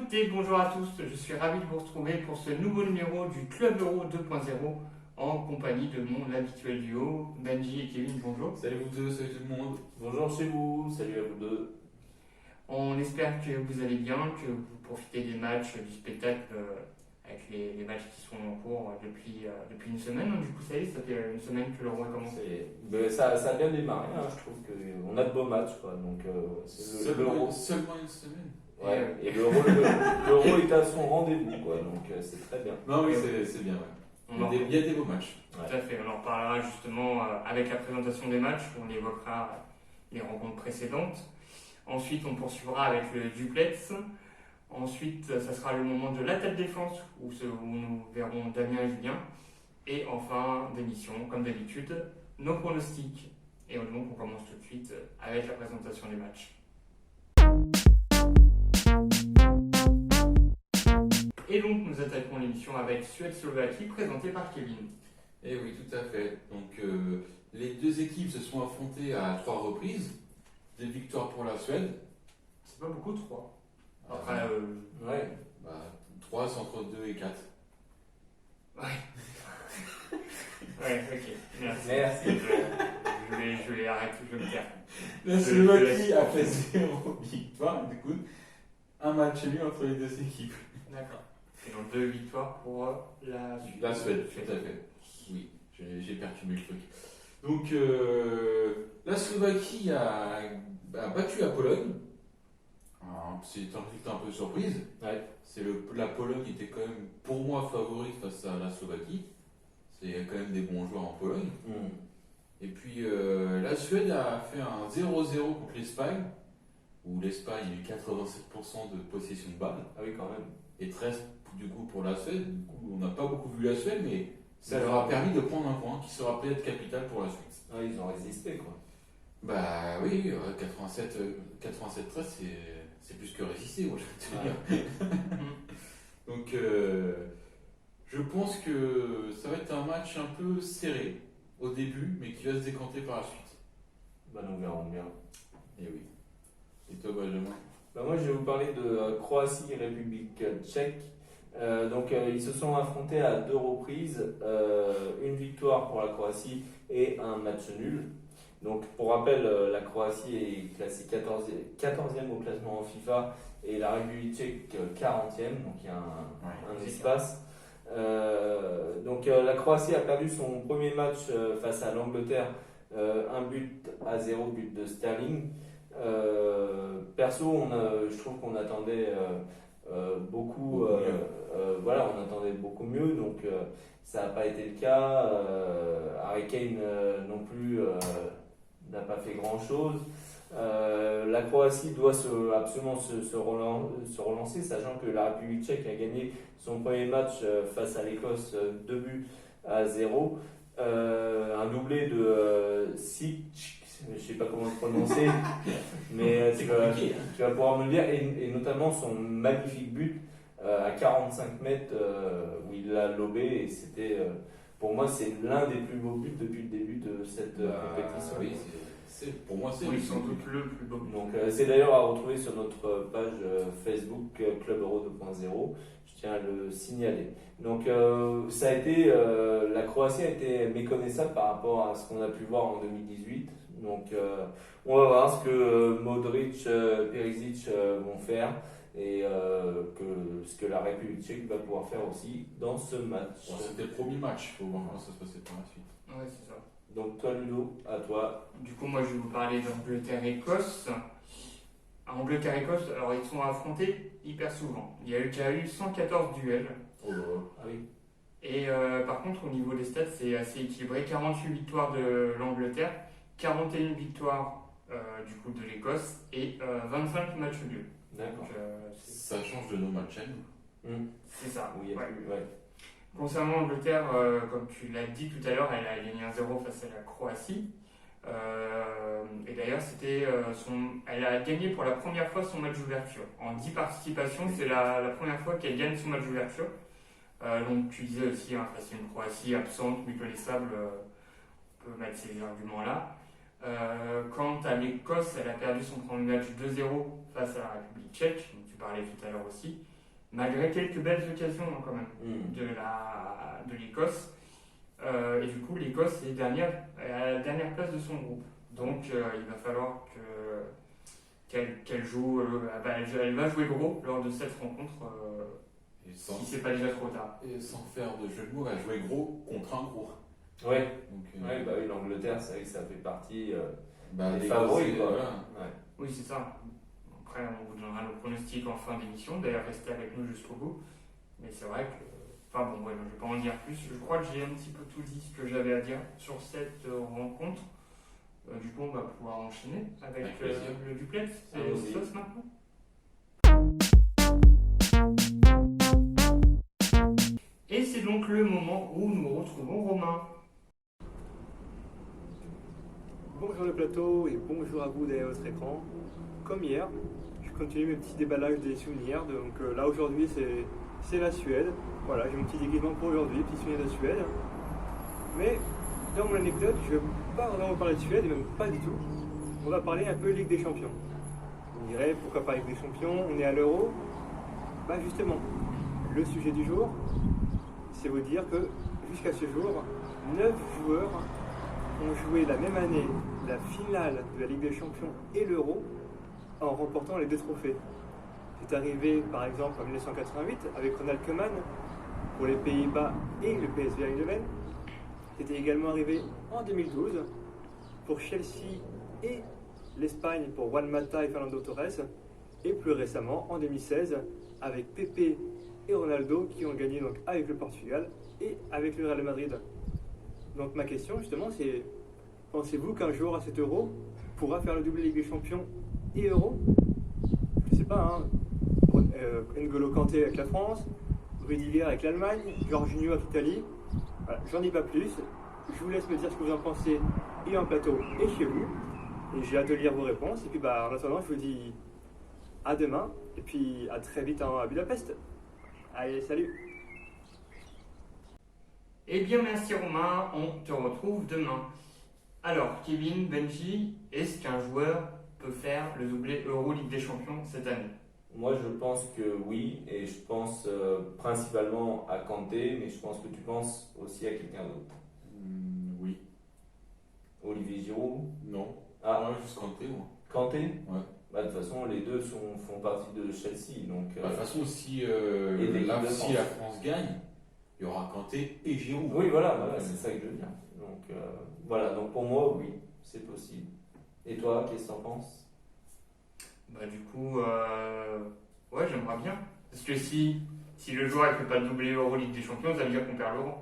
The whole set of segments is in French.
toutes et bonjour à tous, je suis ravi de vous retrouver pour ce nouveau numéro du Club Euro 2.0 en compagnie de mon habituel duo, Benji et Kevin, bonjour. Salut vous deux, salut tout le monde. Bonjour chez vous, salut à vous deux. On espère que vous allez bien, que vous profitez des matchs, du spectacle avec les matchs qui sont en cours depuis une semaine. Du coup, ça y est, ça fait une semaine que l'Euro a commencé. Ça a bien démarré, hein, je trouve qu'on a de beaux matchs. Quoi, donc, Seulement une semaine. Ouais, et l'Euro est à son rendez-vous, quoi, donc c'est très bien. Non, oui, c'est bien. Ouais. Il y a des beaux matchs. Tout à fait, on en reparlera justement avec la présentation des matchs, où on évoquera les rencontres précédentes. Ensuite, on poursuivra avec le duplex. Ensuite, ça sera le moment de l'attaque défense, où nous verrons Damien et Julien. Et enfin, d'émission, comme d'habitude, nos pronostics. Et donc, on commence tout de suite avec la présentation des matchs. Et donc, nous attaquons l'émission avec Suède-Slovaquie, présentée par Kevin. Eh oui, tout à fait. Donc, les deux équipes se sont affrontées à 3 reprises. Des victoires pour la Suède. C'est pas beaucoup, 3. Après, Ouais. 3, c'est entre 2 et 4. Ouais, ok, merci. Je vais arrêter, je vais me taire. La Slovaquie a fait 0 victoire, du coup, un match nul entre les deux équipes. D'accord. Et donc 2 victoires pour La Suède, tout à fait. Oui, j'ai perturbé le truc. Donc, la Slovaquie a battu la Pologne. C'est un résultat un peu surprise. Ouais. La Pologne était quand même, pour moi, favorite face à la Slovaquie. C'est quand même des bons joueurs en Pologne. Et puis, la Suède a fait un 0-0 contre l'Espagne, où l'Espagne a eu 87% de possession de balle. Ah oui, quand même. Et 13 du coup pour la Suède. Du coup, on n'a pas beaucoup vu la Suède, mais ça leur a permis de prendre un point qui sera peut-être capital pour la suite. Ah, ils ont résisté, quoi. Bah oui, 87-13, c'est plus que résister, moi je vais te dire. Donc, je pense que ça va être un match un peu serré au début, mais qui va se décanter par la suite. Bah, nous verrons bien. Et oui. Et toi, Benjamin? Bah, moi, je vais vous parler de Croatie et République tchèque. Ils se sont affrontés à 2 reprises, une victoire pour la Croatie et un match nul. Donc, pour rappel, la Croatie est classée 14e au classement en FIFA et la République tchèque 40e, donc il y a un espace. La Croatie a perdu son premier match face à l'Angleterre, 1-0, but de Sterling. Perso, je trouve qu'on attendait beaucoup, on attendait beaucoup mieux, donc ça n'a pas été le cas. Harry Kane non plus n'a pas fait grand chose. La Croatie doit absolument se relancer, sachant que la République tchèque a gagné son premier match face à l'Écosse 2-0. Un doublé de Sic, je ne sais pas comment le prononcer, mais tu vas pouvoir me le dire, et notamment son magnifique but à 45 mètres où il l'a lobé, et c'était, pour moi, c'est l'un des plus beaux buts depuis le début de cette compétition. Oui, pour moi, c'est sans doute le plus beau. Donc, c'est d'ailleurs à retrouver sur notre page Facebook Club Euro 2.0. Je tiens à le signaler. Donc, la Croatie a été méconnaissable par rapport à ce qu'on a pu voir en 2018. Donc, on va voir ce que Modric, Perisic vont faire et ce que la République tchèque va pouvoir faire aussi dans ce match. C'était le premier match, il faut voir comment ça se passait par la suite. Ouais, c'est ça. Donc, toi, Ludo, à toi. Du coup, moi, je vais vous parler d'Angleterre-Écosse. Angleterre-Écosse, alors ils sont affrontés hyper souvent. Il y a déjà eu 114 duels. Oh, ah oui. Et par contre, au niveau des stats, c'est assez équilibré. 48 victoires de l'Angleterre, 41 victoires du coup de l'Écosse et 25 matchs nuls. D'accord. Ça change de nos matchs à nous. C'est ça. Oui, ouais. Concernant l'Angleterre, comme tu l'as dit tout à l'heure, elle a gagné 1-0 face à la Croatie. Et d'ailleurs, elle a gagné pour la première fois son match d'ouverture. En 10 participations, c'est la première fois qu'elle gagne son match d'ouverture. Donc tu disais aussi, face à une Croatie absente, méconnaissable, on peut mettre ces arguments-là. Quant à l'Écosse, elle a perdu son premier match 2-0 face à la République tchèque, dont tu parlais tout à l'heure aussi. malgré quelques belles occasions hein, quand même Mm. de l'Écosse. Et du coup, l'Écosse est à la dernière place de son groupe. Donc, il va falloir qu'elle joue. Elle va jouer gros lors de cette rencontre, Et si c'est pas déjà trop tard. et sans faire de jeu de mots, elle jouait gros contre un gros. Ouais. Donc, Ouais, bah oui, l'Angleterre, c'est vrai que ça fait partie les des favoris, quoi. voilà. Ouais. Oui, c'est ça. Après, on vous donnera nos pronostics en fin d'émission. D'ailleurs, restez avec nous jusqu'au bout. Mais c'est vrai que. Enfin bon, ouais, je ne vais pas en dire plus. Je crois que j'ai un petit peu tout dit ce que j'avais à dire sur cette rencontre. Du coup, on va pouvoir enchaîner avec le duplex. C'est sauce maintenant. Et c'est donc le moment où nous retrouvons Romain. Bonjour le plateau et bonjour à vous derrière votre écran. Comme hier, je continue mes petits déballages des souvenirs. Donc là aujourd'hui c'est la Suède. Voilà, j'ai mon petit déguisement pour aujourd'hui, petit souvenir de Suède. Mais dans mon anecdote, je ne vais pas vraiment parler de Suède, et même pas du tout. On va parler un peu Ligue des Champions. On dirait pourquoi pas Ligue des Champions, on est à l'Euro. Bah justement, le sujet du jour, c'est vous dire que jusqu'à ce jour, 9 joueurs ont joué la même année la finale de la Ligue des Champions et l'Euro en remportant les deux trophées. C'est arrivé par exemple en 1988 avec Ronald Koeman pour les Pays-Bas et le PSV Eindhoven. C'était également arrivé en 2012 pour Chelsea et l'Espagne pour Juan Mata et Fernando Torres. Et plus récemment en 2016 avec Pepe et Ronaldo qui ont gagné donc avec le Portugal et avec le Real Madrid. Donc ma question justement c'est, pensez-vous qu'un joueur à cet Euro pourra faire le double Ligue des Champions et Euro? Je sais pas, hein. N'Golo Kanté avec la France, Rudiger avec l'Allemagne, Jorginho avec l'Italie. Voilà, j'en dis pas plus. Je vous laisse me dire ce que vous en pensez et en plateau et chez vous. Et j'ai hâte de lire vos réponses. Et puis en attendant, je vous dis à demain et puis à très vite à Budapest. Allez, salut! Eh bien, merci Romain, on te retrouve demain. Alors, Kevin, Benji, est-ce qu'un joueur peut faire le doublé Euro Ligue des Champions cette année? Moi, je pense que oui, et je pense principalement à Kanté, mais je pense que tu penses aussi à quelqu'un d'autre. Oui. Olivier Giroud? Non. Ah, Moi, juste Kanté, moi. Kanté? Ouais. Bah, de toute façon, les deux font partie de Chelsea, donc... De toute façon, si l'équipe la de France. France gagne, il y aura Kanté et Giroud. Oui, voilà, c'est ça que je veux dire. Donc, voilà, donc pour moi, oui, c'est possible. Et toi, qu'est-ce que t'en penses? Bah du coup, ouais, j'aimerais bien. Parce que si le joueur ne peut pas doubler Euro Ligue des Champions, ça veut dire qu'on perd l'Euro.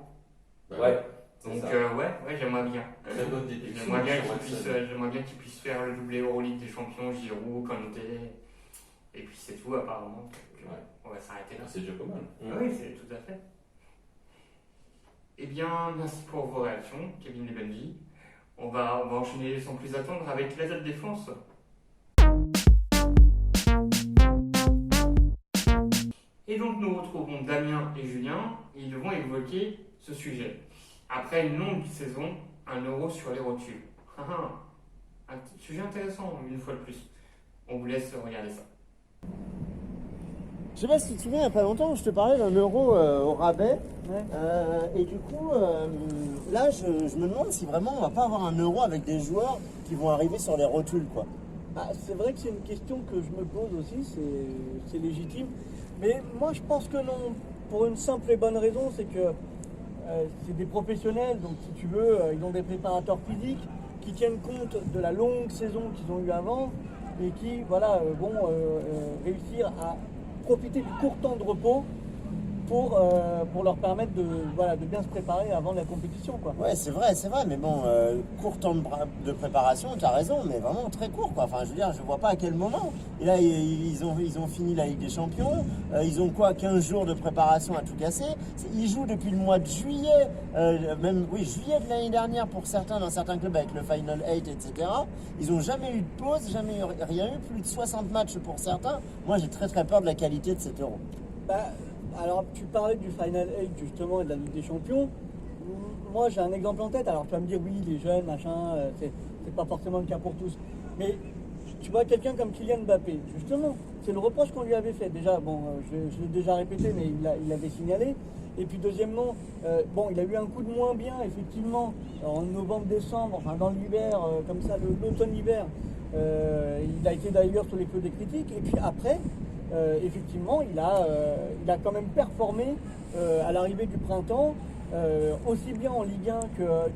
Bah, Ouais. Donc ça. ouais, j'aimerais bien. Très bonne déduction. J'aimerais bien qu'il puisse faire le doublé Euro Ligue des Champions, Giroud, Kanté. Et puis c'est tout apparemment. Donc, Ouais. on va s'arrêter là. C'est déjà pas mal. Ah oui, c'est tout à fait. Eh bien, merci pour vos réactions, Kevin et Benji. On va enchaîner sans plus attendre avec la date défense. Et donc nous retrouvons Damien et Julien, et ils vont évoquer ce sujet. Après une longue saison, un euro sur les rotules. Un sujet intéressant, une fois de plus. On vous laisse regarder ça. Je sais pas si tu te souviens, il n'y a pas longtemps, je te parlais d'un euro au rabais. Ouais. Et du coup, là, je me demande si vraiment on va pas avoir un euro avec des joueurs qui vont arriver sur les rotules, quoi. Bah, c'est vrai que c'est une question que je me pose aussi, c'est légitime. Mais moi je pense que non, pour une simple et bonne raison, c'est que c'est des professionnels, donc si tu veux, ils ont des préparateurs physiques qui tiennent compte de la longue saison qu'ils ont eue avant et qui voilà, vont réussir à profiter du court temps de repos pour leur permettre de bien se préparer avant la compétition, quoi. Ouais, c'est vrai, mais bon, court temps de préparation, tu as raison, mais vraiment très court, quoi. Enfin, je veux dire, je vois pas à quel moment. Et là, ils ont fini la Ligue des Champions, ils ont quoi, 15 jours de préparation à tout casser. Ils jouent depuis le mois de juillet, juillet de l'année dernière pour certains, dans certains clubs avec le Final 8, etc. Ils ont jamais eu de pause, rien eu, plus de 60 matchs pour certains. Moi, j'ai très très peur de la qualité de cet euro. Bah, alors, tu parlais du Final 8 justement et de la Ligue des Champions. Moi, j'ai un exemple en tête. Alors, tu vas me dire, oui, les jeunes, machin, c'est pas forcément le cas pour tous. Mais tu vois quelqu'un comme Kylian Mbappé, justement, c'est le reproche qu'on lui avait fait. Déjà, bon, je l'ai déjà répété, mais il l'avait signalé. Et puis deuxièmement, bon, il a eu un coup de moins bien, effectivement, en novembre-décembre, enfin dans l'hiver, comme ça, l'automne-hiver. Il a été d'ailleurs sur les feux des critiques. Et puis après, effectivement, il a quand même performé à l'arrivée du printemps, aussi bien en Ligue 1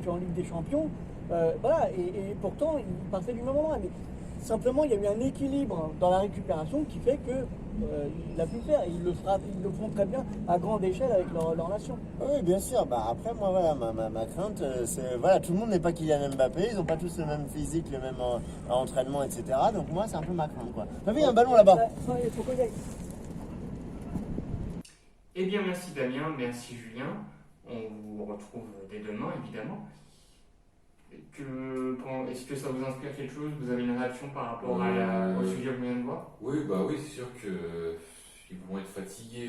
qu'en Ligue des Champions. Voilà, et pourtant, il partait du même endroit. Mais simplement, il y a eu un équilibre dans la récupération qui fait que il a pu le faire. Et ils le font très bien à grande échelle avec leur nation. Oui, bien sûr. Bah, après, moi, voilà, ma crainte, c'est voilà, tout le monde n'est pas Kylian Mbappé, ils n'ont pas tous le même physique, le même entraînement, etc. Donc moi, c'est un peu ma crainte, quoi. T'as vu, il y a un ballon là-bas. Il faut qu'on y aille. Eh bien, merci Damien, merci Julien. On vous retrouve dès demain, évidemment. Est-ce que ça vous inspire quelque chose? Vous avez une réaction par rapport au sujet que vous venez de voir? Oui, c'est sûr qu'ils vont être fatigués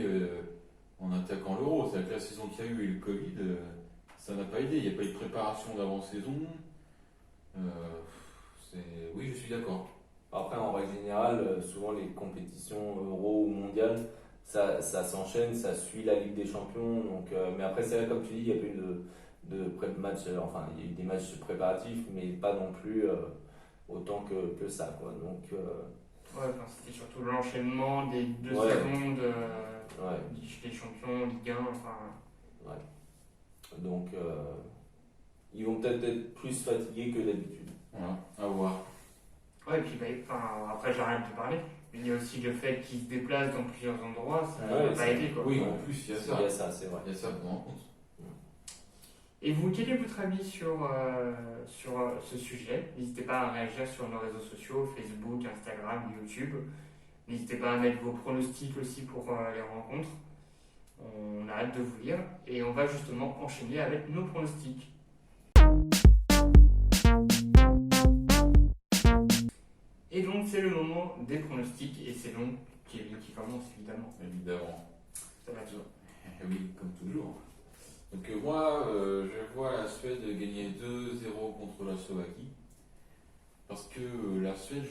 en attaquant l'Euro. C'est avec la saison qu'il y a eu et le Covid, ça n'a pas aidé. Il n'y a pas eu de préparation d'avant-saison. Oui, je suis d'accord. Après, en règle générale, souvent les compétitions euro ou mondiales, ça s'enchaîne, ça suit la Ligue des Champions. Donc, mais après, c'est vrai, comme tu dis, il y a pas eu de match, enfin, il y a eu des matchs préparatifs, mais pas non plus autant que ça, quoi. Donc, Ouais, enfin, c'était surtout l'enchaînement des deux Ouais. saisons de ouais, Ligue des Champions, Ligue 1, enfin. donc ils vont peut-être être plus fatigués que d'habitude. Voilà, à voir. Ouais, et puis après j'arrête de parler, mais il y a aussi le fait qu'ils se déplacent dans plusieurs endroits, ça n'a pas aidé quoi. Oui, en plus, il y a ça. Il y a ça, c'est vrai. Il y a ça à prendre en compte. Et vous, quel est votre avis sur ce sujet? N'hésitez pas à réagir sur nos réseaux sociaux, Facebook, Instagram, YouTube. N'hésitez pas à mettre vos pronostics aussi pour les rencontres. On a hâte de vous lire et on va justement enchaîner avec nos pronostics. Et donc c'est le moment des pronostics et c'est donc Kevin qui commence évidemment. Évidemment. Ça va toujours. Oui, comme toujours. Donc moi, je vois la Suède gagner 2-0 contre la Slovaquie. Parce que la Suède,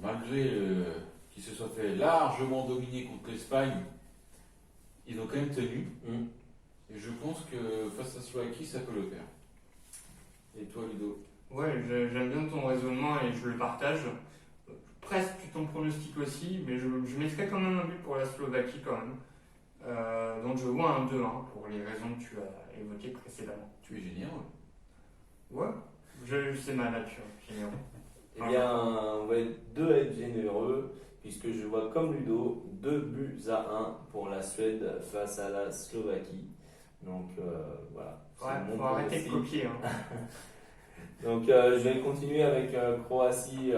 malgré qu'ils se soient fait largement dominer contre l'Espagne, ils ont quand même tenu. Et je pense que face à la Slovaquie, ça peut le faire. Et toi, Ludo? Ouais, j'aime bien ton raisonnement et je le partage. Presque ton pronostic aussi, mais je mettrais quand même un but pour la Slovaquie quand même. Donc je vois un 2-1 pour les raisons que tu as évoquées précédemment. Tu es généreux. Ouais, c'est ma nature, généreux. Eh bien, on va être deux à être généreux, puisque je vois comme Ludo 2-1 pour la Suède face à la Slovaquie. Donc voilà. C'est Ouais, mon faut arrêter de pronostic. copier. Hein. Donc je vais continuer avec Croatie,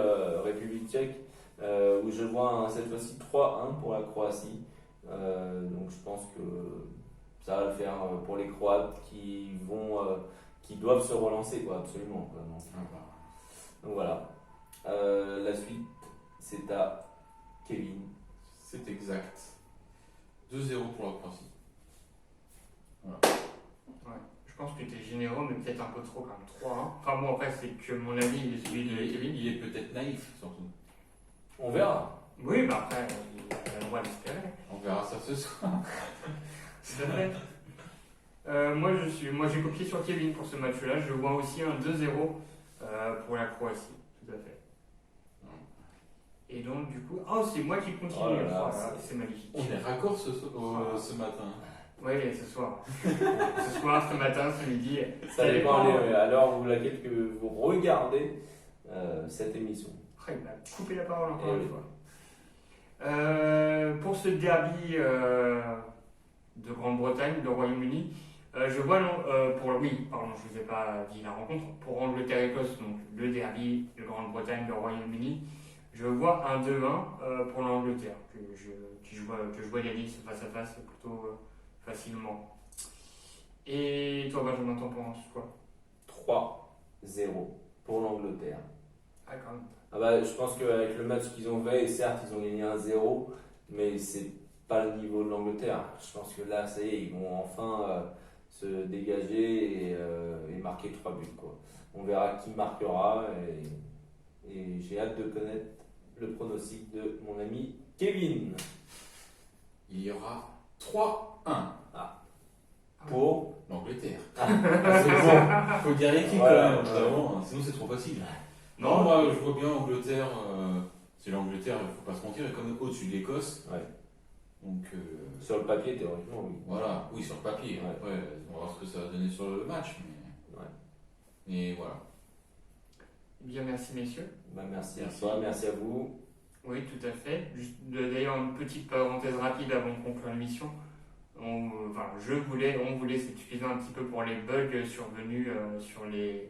République tchèque, où je vois cette fois-ci 3-1 pour la Croatie. Donc je pense que ça va le faire pour les Croates qui doivent se relancer, quoi, absolument, quoi. Donc voilà. La suite, c'est à Kevin. C'est exact. 2-0 pour la Croatie. Voilà. Ouais. Je pense que tu es généreux, mais peut-être un peu trop, quand même 3-1. Enfin bon, après, c'est que mon avis, il est celui de Kevin. Il est peut-être naïf, surtout. On verra. Oui, bah après, il a le droit d'espérer. On verra ça ce soir. C'est vrai. Moi, j'ai copié sur Kevin pour ce match-là. Je vois aussi un 2-0 pour la Croatie. Tout à fait. Et donc, du coup. Oh, c'est moi qui continue. Oh là là, Voilà, c'est magnifique. On est raccord ce matin. Oui, ce soir. Ce soir, ce matin, ce midi. Ça dépend à l'heure que vous regardez cette émission. Ah, il m'a coupé la parole encore Et une oui. fois. Pour ce derby de Grande-Bretagne, de Royaume-Uni, je vois, je vous ai pas dit la rencontre, pour Angleterre-Écosse, donc le derby de Grande-Bretagne, de Royaume-Uni, je vois un 2-1 pour l'Angleterre, que je vois gagner ce face-à-face plutôt facilement. Et toi, Benjamin, t'en penses quoi? 3-0 pour l'Angleterre. Ah, quand même. Ah bah, je pense qu'avec le match qu'ils ont fait, certes ils ont gagné 1-0, mais c'est pas le niveau de l'Angleterre. Je pense que là, ça y est, ils vont enfin se dégager et marquer 3 buts, quoi. On verra qui marquera Et j'ai hâte de connaître le pronostic de mon ami Kevin. Il y aura 3-1 Pour l'Angleterre. Ah, C'est bon, faut dire l'équipe Voilà, quand même, vraiment, sinon c'est trop facile. Non, Non, moi je vois bien l'Angleterre, c'est l'Angleterre, il faut pas se mentir, est quand même au-dessus de l'Écosse. Ouais. Donc Sur le papier, théoriquement, oui. voilà, oui sur le papier. Ouais. Après, on va voir ce que ça va donner sur le match. Mais voilà. bien merci messieurs. Bah, merci à Merci. toi, merci à vous. Oui, tout à fait. Juste d'ailleurs, une petite parenthèse rapide avant de conclure l'émission. On voulait s'excuser un petit peu pour les bugs survenus sur les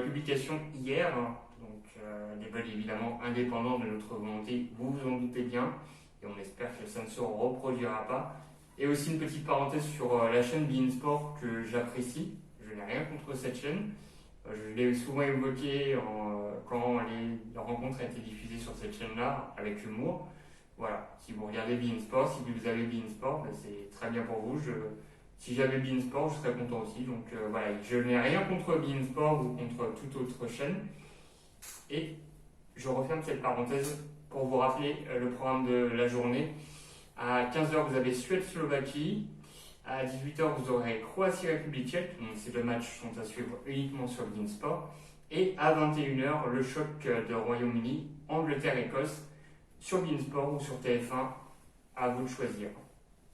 publications hier. Donc, des bugs évidemment indépendants de notre volonté, vous vous en doutez bien. Et on espère que ça ne se reproduira pas. Et aussi une petite parenthèse sur la chaîne beIN Sport que j'apprécie. Je n'ai rien contre cette chaîne. Je l'ai souvent évoqué quand la rencontre a été diffusée sur cette chaîne-là, avec humour. Voilà, si vous regardez beIN Sport, si vous avez beIN Sport, ben c'est très bien pour vous. Si j'avais beIN Sport, je serais content aussi. Donc voilà, je n'ai rien contre beIN Sport ou contre toute autre chaîne. Et je referme cette parenthèse pour vous rappeler le programme de la journée. À 15h, vous avez Suède-Slovaquie. À 18h, vous aurez Croatie-République tchèque. Donc ces deux matchs sont à suivre uniquement sur beIN Sport. Et à 21h, le choc de Royaume-Uni, Angleterre-Écosse, sur beIN Sport ou sur TF1. À vous de choisir.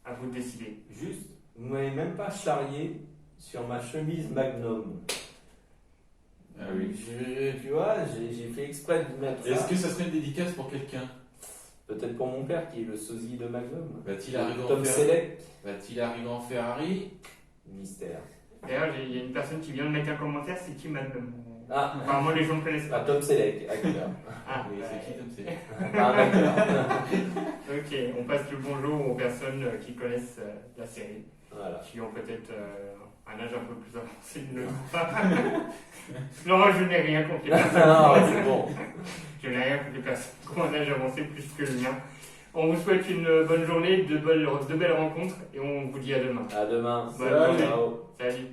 À vous de décider. Juste, vous m'avez même pas charrié sur ma chemise Magnum. Ah oui. Tu vois, j'ai fait exprès de mettre ça. Est-ce que ça serait une dédicace pour quelqu'un? Peut-être pour mon père qui est le sosie de Magnum. Va-t-il arriver en Tom Ferrari? Selleck. Va-t-il arriver en Ferrari? Mystère. D'ailleurs, il y a une personne qui vient de mettre un commentaire, c'est qui Magnum? Ah, Apparemment, les gens ne connaissent ah, pas. Tom Selleck, acteur. Ah, Oui, c'est qui Tom Selleck? Pas un acteur. ok, on passe le bonjour aux personnes qui connaissent la série, Voilà. qui ont peut-être un âge un peu plus avancé que nous. Non, je n'ai rien contre les personnes. Non, c'est bon. Je n'ai rien contre les personnes qui ont un âge avancé plus que le mien. On vous souhaite une bonne journée, de belles rencontres et on vous dit à demain. À demain. Bonne journée. Ciao. Salut.